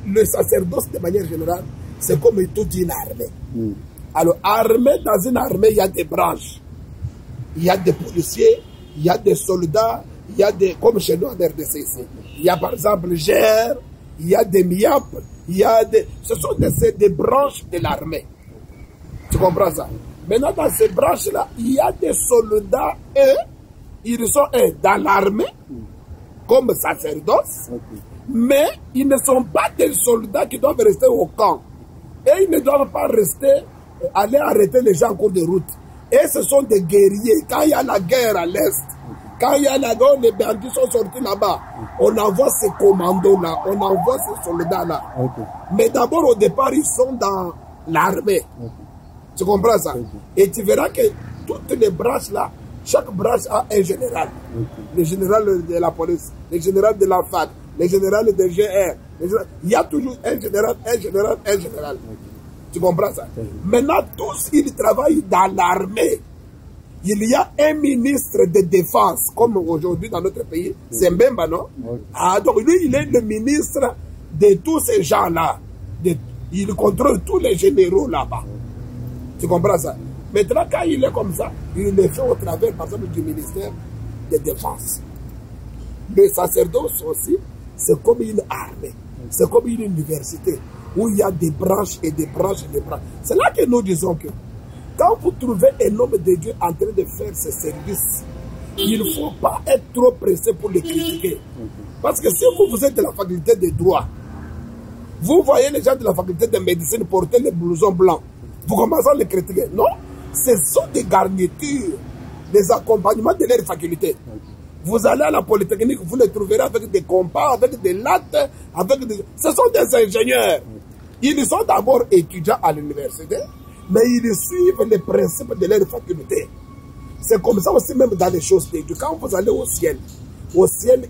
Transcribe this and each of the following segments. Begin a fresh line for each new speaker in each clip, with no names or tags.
le sacerdoce, de manière générale, c'est comme toute une armée. Alors, armée, dans une armée, il y a des branches. Il y a des policiers, il y a des soldats, il y a des, comme chez nous en RDC ici, il y a par exemple GR, il y a des MIAP, il y a des... Ce sont des branches de l'armée. Tu comprends ça? Maintenant, dans ces branches-là, il y a des soldats, ils sont dans l'armée, comme sacerdoce, mais ils ne sont pas des soldats qui doivent rester au camp. Et ils ne doivent pas rester, aller arrêter les gens en cours de route. Et ce sont des guerriers. Quand il y a la guerre à l'Est, quand il y a la guerre, les bandits sont sortis là-bas, on envoie ces commandos-là, on envoie ces soldats-là. Mais d'abord, au départ, ils sont dans l'armée. Tu comprends ça? Et tu verras que toutes les branches-là, chaque branche a un général. Le général de la police, le général de la FAD, le général de GR. Il y a toujours un général, un général, un général. Tu comprends ça? Maintenant, tous, ils travaillent dans l'armée. Il y a un ministre de défense, comme aujourd'hui dans notre pays, c'est Mbemba, non? Ah, donc lui, il est le ministre de tous ces gens-là. Il contrôle tous les généraux là-bas. Tu comprends ça? Maintenant, quand il est comme ça, il le fait au travers, par exemple, du ministère de défense. Le sacerdoce aussi, c'est comme une armée. C'est comme une université où il y a des branches et des branches et des branches. C'est là que nous disons que quand vous trouvez un homme de Dieu en train de faire ce service, il ne faut pas être trop pressé pour le critiquer. Parce que si vous êtes de la faculté de droit, vous voyez les gens de la faculté de médecine porter les blousons blancs, vous commencez à les critiquer. Non, ce sont des garnitures, des accompagnements de leur faculté. Vous allez à la Polytechnique, vous les trouverez avec des compas, avec des lattes, avec des... Ce sont des ingénieurs. Ils sont d'abord étudiants à l'université, mais ils suivent les principes de leur faculté. C'est comme ça aussi même dans les choses de Dieu. Quand vous allez au ciel,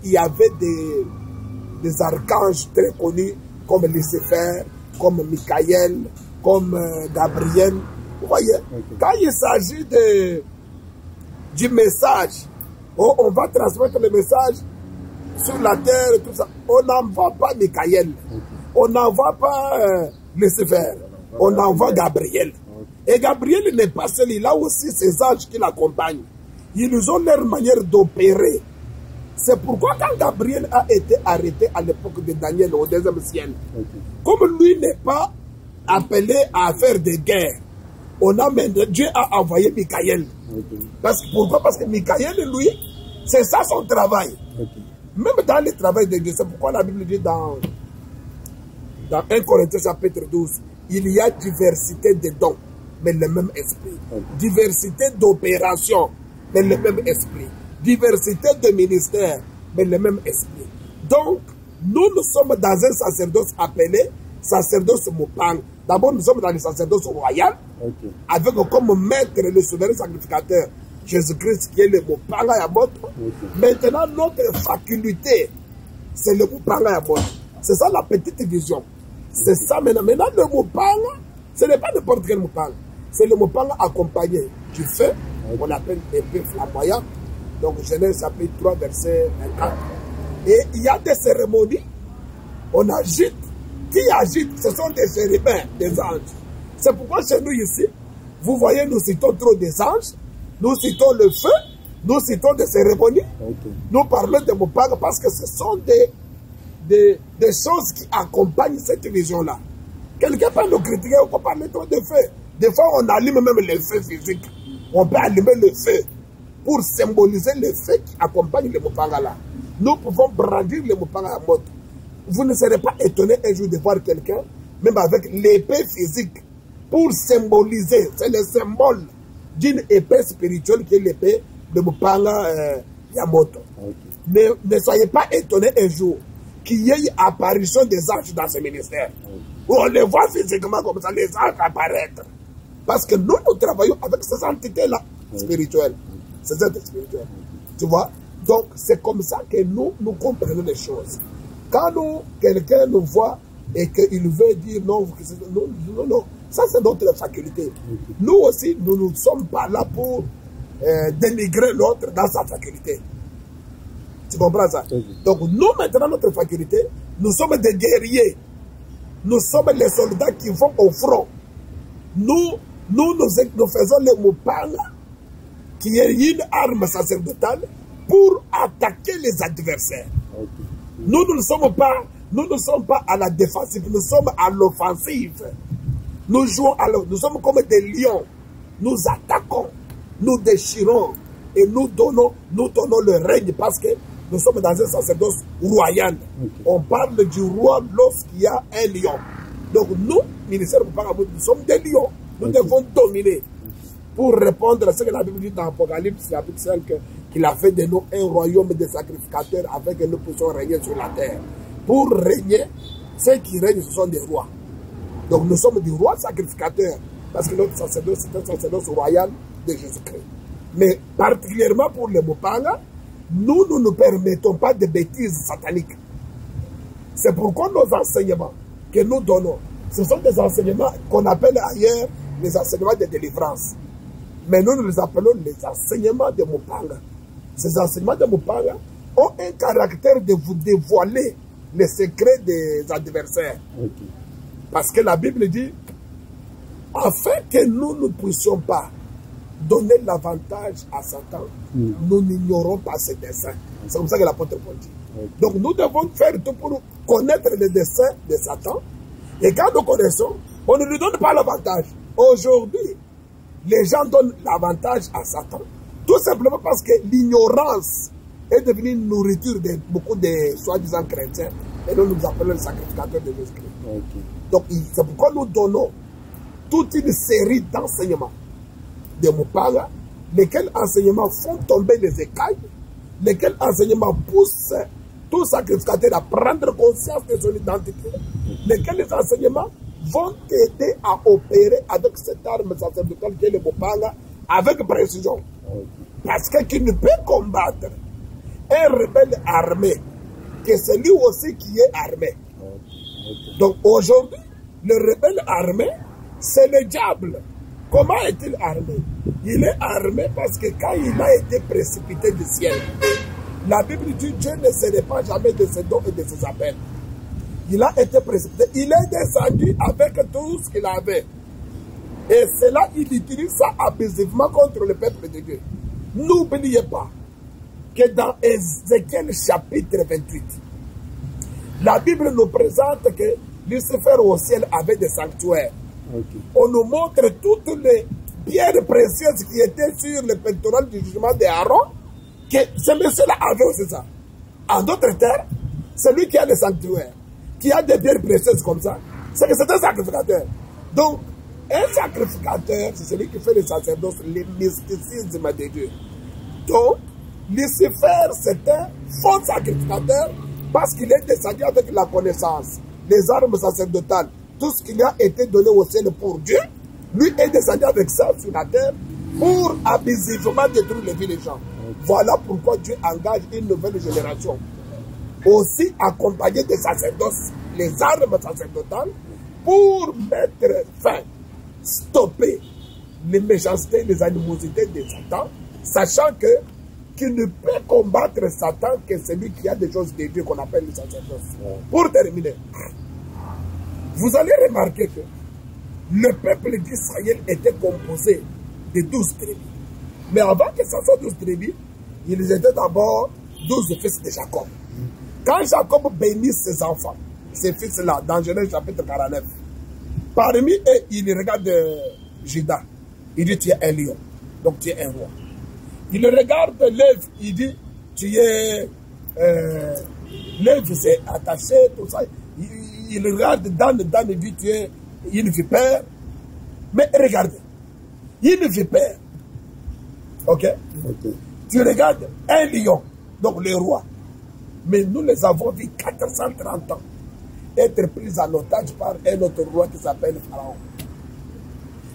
il y avait des archanges très connus, comme Lucifer, comme Michael, comme Gabriel. Vous voyez, quand il s'agit du message, on va transmettre le message sur la terre, tout ça. On n'envoie pas Michael, on n'envoie pas Lucifer, on envoie Gabriel. Et Gabriel n'est pas seul, il a aussi ses anges qui l'accompagnent. Ils ont leur manière d'opérer. C'est pourquoi quand Gabriel a été arrêté à l'époque de Daniel au deuxième ciel, comme lui n'est pas appelé à faire des guerres, Dieu a envoyé Michael. Pourquoi? Parce que Michael, lui, c'est ça son travail. Même dans le travail de Dieu, c'est pourquoi la Bible dit dans 1 Corinthiens chapitre 12, il y a diversité de dons, mais le même esprit. Diversité d'opérations, mais le même esprit. Diversité de ministères, mais le même esprit. Donc, nous sommes dans un sacerdoce appelé sacerdoce Mopang. D'abord, nous sommes dans le sacerdoce royal, avec comme maître le souverain sacrificateur Jésus-Christ qui est le Mopanga Yamoto. Maintenant, notre faculté, c'est le Mopanga Yamoto. C'est ça la petite vision. C'est ça maintenant. Maintenant, le Mopanga, ce n'est pas n'importe quel Mopanga. C'est le Mopanga accompagné du feu, on appelle épée flamboyante. Donc, Genèse chapitre 3, verset 24. Et il y a des cérémonies, on agite. Qui agite, ce sont des chérubins, des anges. C'est pourquoi chez nous ici, vous voyez, nous citons trop des anges, nous citons le feu, nous citons des cérémonies, nous parlons de Mopanga parce que ce sont des choses qui accompagnent cette vision-là. Quelqu'un peut nous critiquer, on peut parler trop de feu. Des fois, on allume même le feu physique. On peut allumer le feu pour symboliser le feu qui accompagne le Mopanga là. Nous pouvons brandir le Mopanga à mode. Vous ne serez pas étonné un jour de voir quelqu'un, même avec l'épée physique, pour symboliser, c'est le symbole d'une épée spirituelle qui est l'épée de Mopanga Yamoto. Ne soyez pas étonné un jour qu'il y ait apparition des anges dans ce ministère. Où on les voit physiquement comme ça, les anges apparaître. Parce que nous travaillons avec ces entités-là spirituelles. Ces entités spirituelles. Tu vois? Donc, c'est comme ça que nous comprenons les choses. Quand quelqu'un nous voit et qu'il veut dire non, non, ça c'est notre faculté. Nous aussi, nous ne sommes pas là pour dénigrer l'autre dans sa faculté. Tu comprends ça? Donc nous, maintenant, notre faculté, nous sommes des guerriers. nous sommes les soldats qui vont au front. Nous faisons le mopanga, qui est une arme sacerdotale, pour attaquer les adversaires.
Okay.
Nous ne sommes pas à la défensive, nous sommes à l'offensive. Nous jouons nous sommes comme des lions. Nous attaquons, nous déchirons et nous donnons le règne parce que nous sommes dans un sacerdoce royal. Okay. On parle du roi lorsqu'il y a un lion. Donc nous, ministère de Paramount, nous sommes des lions. Nous devons dominer. Pour répondre à ce que la Bible dit dans Apocalypse, chapitre 5, qu'il a fait de nous un royaume de sacrificateurs afin que nous puissions régner sur la terre. Pour régner, ceux qui règnent, ce sont des rois. Donc nous sommes des rois sacrificateurs, parce que notre sacerdoce, c'est un sacerdoce royal de Jésus-Christ. Mais particulièrement pour les Mopanga, nous ne nous permettons pas de bêtises sataniques. C'est pourquoi nos enseignements que nous donnons, ce sont des enseignements qu'on appelle ailleurs les enseignements de délivrance. Mais nous les appelons les enseignements de Mopanga. Ces enseignements de Mopanga ont un caractère de vous dévoiler les secrets des adversaires. Okay. Parce que la Bible dit, afin que nous ne puissions pas donner l'avantage à Satan, nous n'ignorons pas ses desseins. C'est comme ça que l'apôtre Paul dit. Okay. Donc nous devons faire tout pour connaître les desseins de Satan. Et quand nous connaissons, on ne lui donne pas l'avantage. Aujourd'hui, les gens donnent l'avantage à Satan, tout simplement parce que l'ignorance est devenue une nourriture de beaucoup de soi-disant chrétiens. Et nous nous appelons les sacrificateurs de Jésus-Christ. Okay. Donc c'est pourquoi nous donnons toute une série d'enseignements de Mopanga, lesquels enseignements font tomber les écailles, lesquels enseignements poussent tout sacrificateur à prendre conscience de son identité, lesquels enseignements vont t'aider à opérer avec cette arme sacerdotale qui est le Mopanga avec précision. Okay. Parce que qui ne peut combattre un rebelle armé que celui aussi qui est armé. Okay. Donc aujourd'hui, le rebelle armé, c'est le diable. Comment est-il armé? Il est armé parce que quand il a été précipité du ciel, la Bible dit Dieu ne se répand jamais de ses dons et de ses appels. Il a été précipité. Il est descendu avec tout ce qu'il avait. Et cela, il utilise ça abusivement contre le peuple de Dieu. N'oubliez pas que dans Ézéchiel chapitre 28, la Bible nous présente que Lucifer au ciel avait des sanctuaires. Okay. On nous montre toutes les pierres précieuses qui étaient sur le pectoral du jugement d'Aaron, que ce monsieur-là avait aussi ça. En d'autres termes, celui qui a des sanctuaires, qui a des pierres précieuses comme ça, c'est que c'est un sacrificateur. Donc, un sacrificateur, c'est celui qui fait le sacerdoce, le mysticisme de Dieu. Donc, Lucifer, c'est un faux sacrificateur parce qu'il est descendu avec la connaissance, les armes sacerdotales, tout ce qui a été donné au ciel pour Dieu. Lui est descendu avec ça sur la terre pour abusivement détruire les vies des gens. Voilà pourquoi Dieu engage une nouvelle génération, aussi accompagnée des sacerdoces, les armes sacerdotales, pour mettre fin, stopper les méchancetés, les animosités de Satan, sachant que qu'il ne peut combattre Satan que celui qui a des choses de Dieu qu'on appelle le sacerdoce. Pour terminer, vous allez remarquer que le peuple d'Israël était composé de 12 tribus. Mais avant que ça soit 12 tribus, ils étaient d'abord 12 fils de Jacob. Quand Jacob bénit ses enfants, ces fils-là, dans Genèse chapitre 49, parmi eux, il regarde Judas. Il dit, tu es un lion, donc tu es un roi. Il regarde Lévi, il dit, tu es... Lévi s'est attaché, tout ça. Il regarde Dan, il dit, tu es une vipère. Mais regardez, une vipère. Ok? Tu regardes un lion, donc le roi. Mais nous les avons vus 430 ans être pris en otage par un autre roi qui s'appelle Pharaon.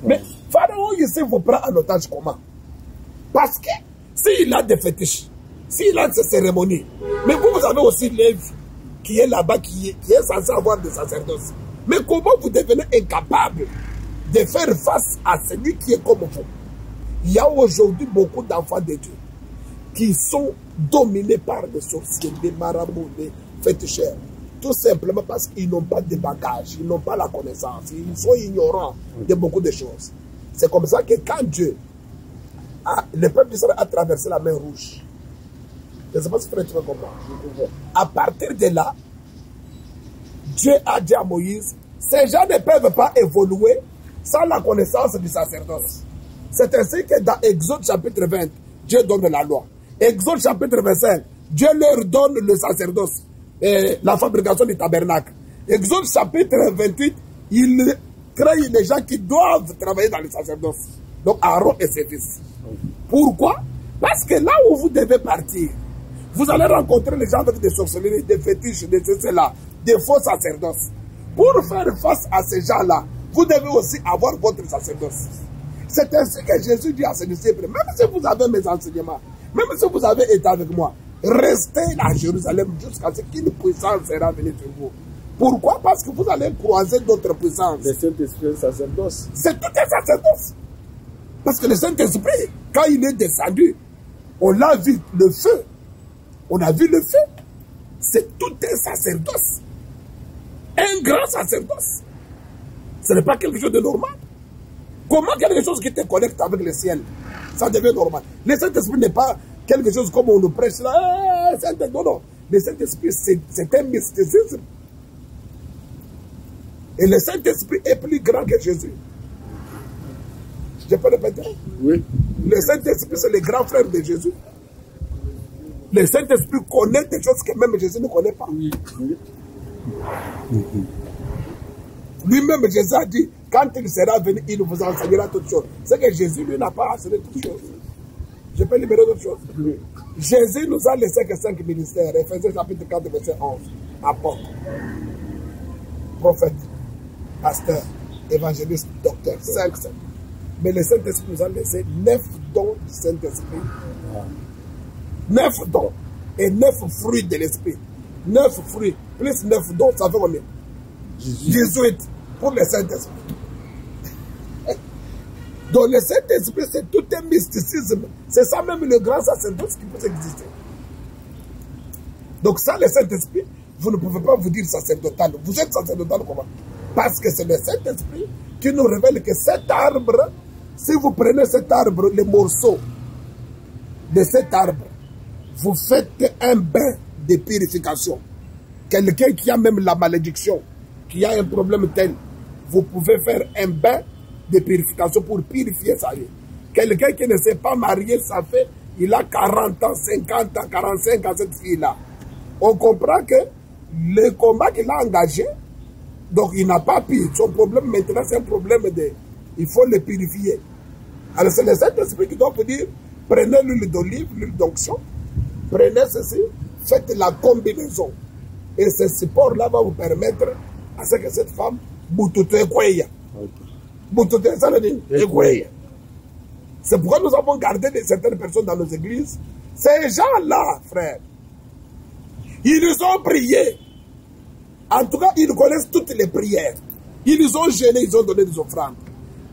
Mais Pharaon ici vous prend en otage comment? Parce que s'il a des fétiches, s'il a des cérémonies, mais vous avez aussi Lévi qui est là-bas, qui est censé avoir des sacerdoces. Mais comment vous devenez incapable de faire face à celui qui est comme vous? Il y a aujourd'hui beaucoup d'enfants de Dieu qui sont dominés par des sorciers, des marabouts, des féticheurs. Tout simplement parce qu'ils n'ont pas de bagage, ils n'ont pas la connaissance, ils sont ignorants de beaucoup de choses. C'est comme ça que quand Dieu, le peuple d'Israël a traversé la mer Rouge, je ne sais pas si tu comprends. À partir de là, Dieu a dit à Moïse, ces gens ne peuvent pas évoluer sans la connaissance du sacerdoce. C'est ainsi que dans Exode chapitre 20, Dieu donne la loi. Exode chapitre 25, Dieu leur donne le sacerdoce, la fabrication du tabernacle. Exode chapitre 28, il crée les gens qui doivent travailler dans le sacerdoce. Donc Aaron et ses fils. Pourquoi? Parce que là où vous devez partir, vous allez rencontrer les gens avec des sorcelleries, des fétiches, des cela, des faux sacerdoces. Pour faire face à ces gens-là, vous devez aussi avoir votre sacerdoce. C'est ainsi que Jésus dit à ses disciples, même si vous avez mes enseignements, même si vous avez été avec moi, restez à Jérusalem jusqu'à ce qu'une puissance sera venue sur vous. Pourquoi? Parce que vous allez croiser d'autres puissances.
Le Saint-Esprit sacerdoce.
C'est tout un sacerdoce. Parce que le Saint-Esprit, quand il est descendu, on l'a vu le feu. On a vu le feu. C'est tout un sacerdoce. Un grand sacerdoce. Ce n'est pas quelque chose de normal. Comment quelque chose qui te connecte avec le ciel, ça devient normal. Le Saint-Esprit n'est pas quelque chose comme on nous prêche là. Non, non. Le Saint-Esprit, c'est un mysticisme. Et le Saint-Esprit est plus grand que Jésus. Je peux répéter? Oui. Le Saint-Esprit, c'est le grand frère de Jésus. Le Saint-Esprit connaît des choses que même Jésus ne connaît pas. Oui. Lui-même, Jésus a dit, quand il sera venu, il vous enseignera toutes choses. C'est que Jésus, lui, n'a pas enseigné toutes choses. Je peux libérer d'autres choses. Oui. Jésus nous a laissé que 5 ministères. Éphésiens chapitre 4, verset 11. Apôtre, prophète, pasteur, évangéliste, docteur. 5. Mais le Saint-Esprit nous a laissé 9 dons du Saint-Esprit. 9 dons. Et 9 fruits de l'Esprit. 9 fruits plus 9 dons, ça fait combien? 18 pour le Saint-Esprit. Donc le Saint-Esprit, c'est tout un mysticisme. C'est ça même le grand sacerdoce qui peut exister. Donc ça, le Saint-Esprit, vous ne pouvez pas vous dire sacerdotal. Vous êtes sacerdotal comment? Parce que c'est le Saint-Esprit qui nous révèle que cet arbre, si vous prenez cet arbre, les morceaux de cet arbre, vous faites un bain de purification. Quelqu'un qui a même la malédiction, qui a un problème tel, vous pouvez faire un bain de purification pour purifier sa vie. Quelqu'un qui ne s'est pas marié, ça fait, il a 40 ans, 50 ans, 45 ans, cette fille-là. On comprend que le combat qu'il a engagé, donc il n'a pas pu. Son problème maintenant, c'est un problème de... Il faut le purifier. Alors c'est le Saint-Esprit qui doit vous dire, prenez l'huile d'olive, l'huile d'onction, prenez ceci, faites la combinaison. Et ce support-là va vous permettre à ce que cette femme, c'est pourquoi nous avons gardé certaines personnes dans nos églises. Ces gens-là, frère, ils ont prié. En tout cas, ils connaissent toutes les prières. Ils ont jeûné, ils ont donné des offrandes.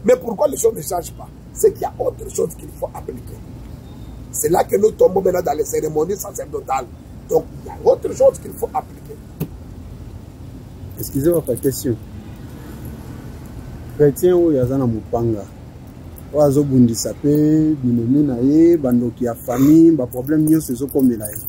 Mais pourquoi les choses ne changent pas? C'est qu'il y a autre chose qu'il faut appliquer. C'est là que nous tombons maintenant dans les cérémonies sacerdotales. Donc, il y a autre chose qu'il faut appliquer.
Excusez-moi ta question. Chrétien ou yazana mupanga. Oazo bundisa pe, binomi na ye, bandoki ya famille, ba problème nyonso ezo komela ye.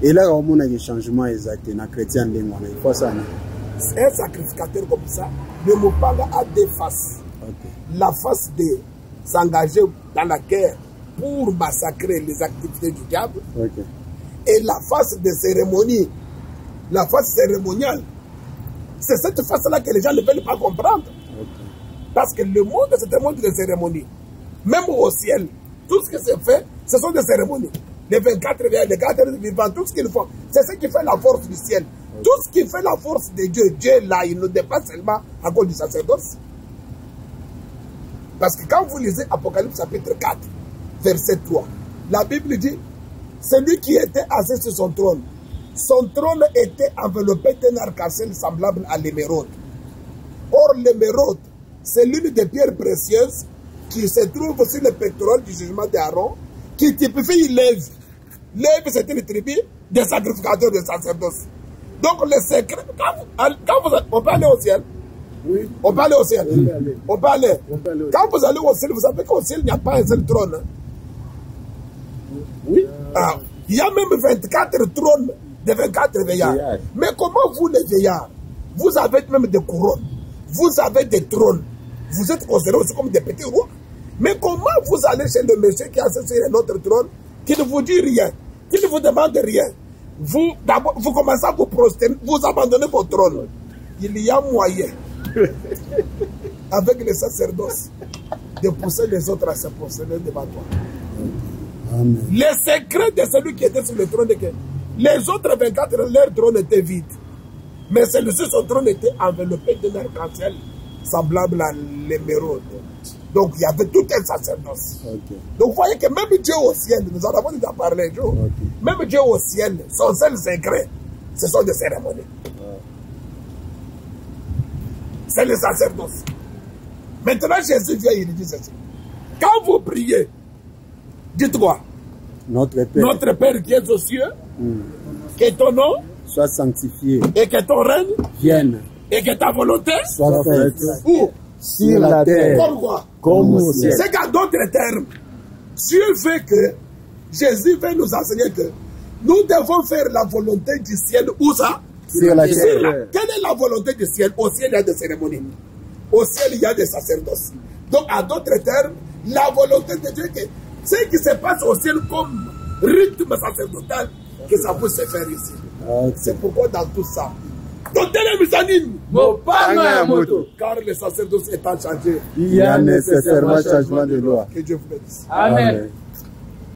Et là, on a des changements exacts dans les chrétiens. Il faut ça.
Un sacrificateur comme ça, le Mupanga a deux faces. Okay. La face de s'engager dans la guerre pour massacrer les activités du diable. Okay. Et la face de cérémonie, la face cérémoniale. C'est cette face-là que les gens ne veulent pas comprendre. Okay. Parce que le monde, c'est un monde de cérémonie. Même au ciel, tout ce qui se fait, ce sont des cérémonies. Les 24 vivants, tout ce qu'ils font, c'est ce qui fait la force du ciel. Okay. Tout ce qui fait la force de Dieu, Dieu là, il ne dépasse seulement à cause du sacerdoce. Parce que quand vous lisez Apocalypse chapitre 4, verset 3, la Bible dit, celui qui était assis sur son trône était enveloppé d'un arc-en-ciel semblable à l'émeraude. Or, l'émeraude, c'est l'une des pierres précieuses qui se trouve sur le pectoral du jugement d'Aaron, qui typifie Lévi. Lévi, c'était une tribu des sacrificateurs de sacerdoce. Donc le secret, on peut aller au ciel.
Oui.
On peut aller au ciel. On peut aller. Quand vous allez au ciel, vous savez qu'au ciel, il n'y a pas un seul trône.
Oui.
Ah, il y a même 24 trônes de 24 vieillards. Mais comment vous, les vieillards, vous avez même des couronnes, vous avez des trônes, vous êtes considérés aussi comme des petits rois. Mais comment vous allez chez le monsieur qui a assis sur notre trône, qui ne vous dit rien, qui ne vous demande rien? Vous, d'abord, vous commencez à vous prosterner, vous abandonnez votre trône. Il y a moyen, avec les sacerdoces, de pousser les autres à se prosterner devant toi.
Amen.
Le secret de celui qui était sur le trône, c'est que les autres 24, leur trône était vide. Mais celui-ci, son trône était enveloppé d'un arc-en-ciel semblable à l'émeraude. Donc, il y avait tout un sacerdoce.
Okay.
Donc, vous voyez que même Dieu au ciel, nous en avons déjà parlé, Joe, même Dieu au ciel, son seul secret, ce sont des cérémonies. C'est le sacerdoce. Maintenant, Jésus vient, il dit ceci. Quand vous priez, dites quoi?
Notre Père.
Notre Père qui est aux cieux, que ton nom
soit sanctifié,
et que ton règne
vienne,
et que ta volonté
soit faite
où?
sur la terre
Pourquoi?
comme au ciel.
C'est qu'en d'autres termes, Dieu veut que Jésus veut nous enseigner que nous devons faire la volonté du ciel. Où ça?
Sur la terre.
Quelle est la volonté du ciel? Au ciel, il y a des cérémonies. Au ciel, il y a des sacerdoces. Donc, en d'autres termes, la volonté de Dieu, que ce qui se passe au ciel comme rythme sacerdotal, que ça peut se faire ici.
Okay.
C'est pourquoi dans tout ça, car le sacerdoce étant changé,
il y a nécessairement changement de loi.
Que Dieu vous bénisse.
Amen.
Amen.